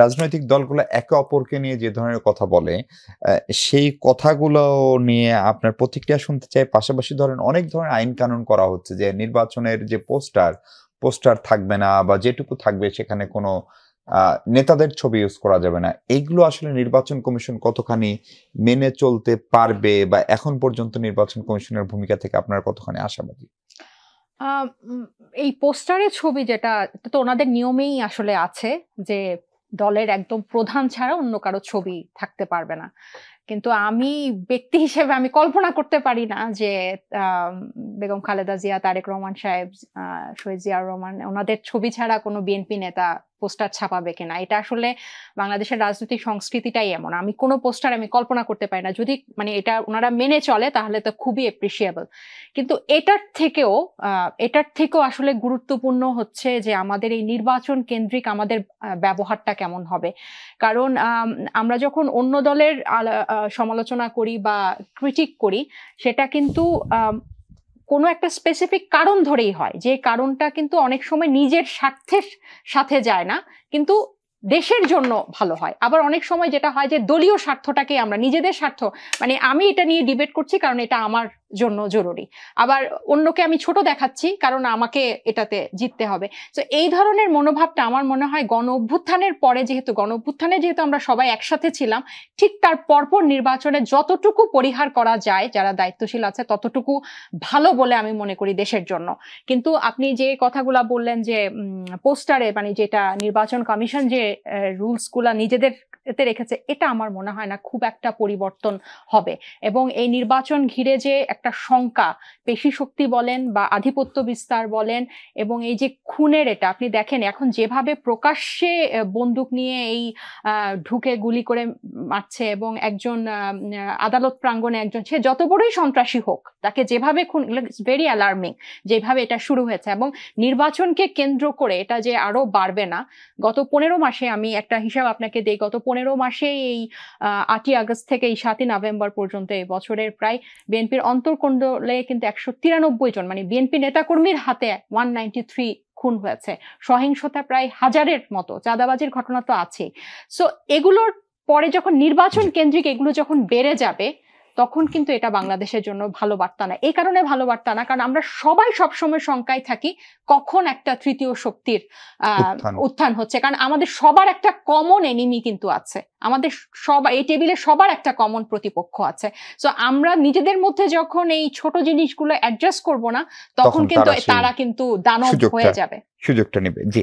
রাজনৈতিক দলগুলো একে অপরকে নিয়ে যে ধরনের কথা বলে, সেই কথাগুলো নিয়ে আপনার প্রতিক্রিয়া শুনতে চাই। পাশাপাশি ধরেন অনেক ধরনের আইন কানুন করা হচ্ছে যে নির্বাচনের যে পোস্টার থাকবে না বা যেটুকু থাকবে সেখানে কোনো নেতাদের ছবি ইউজ করা যাবে না। এইগুলো আসলে নির্বাচন কমিশন কতখানি মেনে চলতে পারবে বা এখন পর্যন্ত নির্বাচন কমিশনের ভূমিকা থেকে আপনারা কতখানি আশাবাদী? এই পোস্টারের ছবি যেটা তো ওনাদের নিয়মেই আসলে আছে যে দলের একদম প্রধান ছাড়া অন্য কারো ছবি থাকতে পারবে না। কিন্তু আমি ব্যক্তি হিসেবে আমি কল্পনা করতে পারি না যে বেগম খালেদা জিয়া, তারেক রহমান সাহেব, শহীদ জিয়াউর রহমান ওনাদের ছবি ছাড়া কোনো বিএনপি নেতা পোস্টার ছাপাবে কিনা। এটা আসলে বাংলাদেশের রাজনৈতিক সংস্কৃতিটাই এমন। আমি কোনো পোস্টার আমি কল্পনা করতে পারি না। যদি মানে এটা ওনারা মেনে চলে তাহলে তো খুবই অ্যাপ্রিসিয়েবল। কিন্তু এটার থেকেও আসলে গুরুত্বপূর্ণ হচ্ছে যে আমাদের এই নির্বাচন কেন্দ্রিক আমাদের ব্যবহারটা কেমন হবে। কারণ আমরা যখন অন্য দলের সমালোচনা করি বা ক্রিটিক করি, সেটা কিন্তু কোনো একটা স্পেসিফিক কারণ ধরেই হয়, যে কারণটা কিন্তু অনেক সময় নিজের স্বার্থের সাথে যায় না, কিন্তু দেশের জন্য ভালো হয়। আবার অনেক সময় যেটা হয় যে দলীয় স্বার্থটাকে আমরা নিজেদের স্বার্থ, মানে আমি এটা নিয়ে ডিবেট করছি কারণ এটা আমার জন্য জরুরি, আবার অন্যকে আমি ছোট দেখাচ্ছি কারণ আমাকে এটাতে জিততে হবে। তো এই ধরনের মনোভাবটা আমার মনে হয় গণ অভ্যুত্থানের পরে, যেহেতু আমরা সবাই একসাথে ছিলাম, ঠিক তার পরপর নির্বাচনে যতটুকু পরিহার করা যায় যারা দায়িত্বশীল আছে ততটুকু ভালো বলে আমি মনে করি দেশের জন্য। কিন্তু আপনি যে কথাগুলা বললেন যে পোস্টারে, মানে যেটা নির্বাচন কমিশন যে রুলস গুলা নিজেদের এতে রেখেছে, এটা আমার মনে হয় না খুব একটা পরিবর্তন হবে। এবং এই নির্বাচন ঘিরে যে একটা শঙ্কা, পেশি শক্তি বলেন বা আধিপত্য বিস্তার বলেন, এবং এই যে খুনের, এটা আপনি দেখেন এখন যেভাবে প্রকাশ্যে বন্দুক নিয়ে এই ঢুকে গুলি করে মারছে, এবং একজন আদালত প্রাঙ্গণে একজন, সে যত বড়ই সন্ত্রাসী হোক, তাকে যেভাবে খুন, ভেরি অ্যালার্মিং যেভাবে এটা শুরু হয়েছে। এবং নির্বাচনকে কেন্দ্র করে এটা যে আরো বাড়বে না। গত 15 মাসে আমি একটা হিসাব আপনাকে দিই, গত 15 মাসে এই 8ই আগস্ট থেকে এই 7ই নভেম্বর পর্যন্ত এই বছরের প্রায় বিএনপির অন্তর্কণ্ডলে কিন্তু 193 জন, মানে বিএনপি নেতাকর্মীর হাতে 193 খুন হয়েছে। সহিংসতা প্রায় 1000-এর মতো, চাঁদাবাজির ঘটনা তো আছে। সো এগুলোর পরে যখন নির্বাচন কেন্দ্রিক এগুলো যখন বেড়ে যাবে, তখন কিন্তু এটা বাংলাদেশের জন্য ভালো বার্তা না। এই কারণে ভালো বার্তা না কারণ আমরা সবাই সবসময় শঙ্কায় থাকি কখন একটা তৃতীয় শক্তির উত্থান হচ্ছে। কারণ আমাদের সবার একটা কমন এনিমি কিন্তু আছে, আমাদের সবার এই টেবিলে সবার একটা কমন প্রতিপক্ষ আছে। সো আমরা নিজেদের মধ্যে যখন এই ছোট জিনিসগুলো অ্যাডজাস্ট করব না, তখন কিন্তু তারা কিন্তু দানব হয়ে যাবে, সুযোগটা নেবে। জি।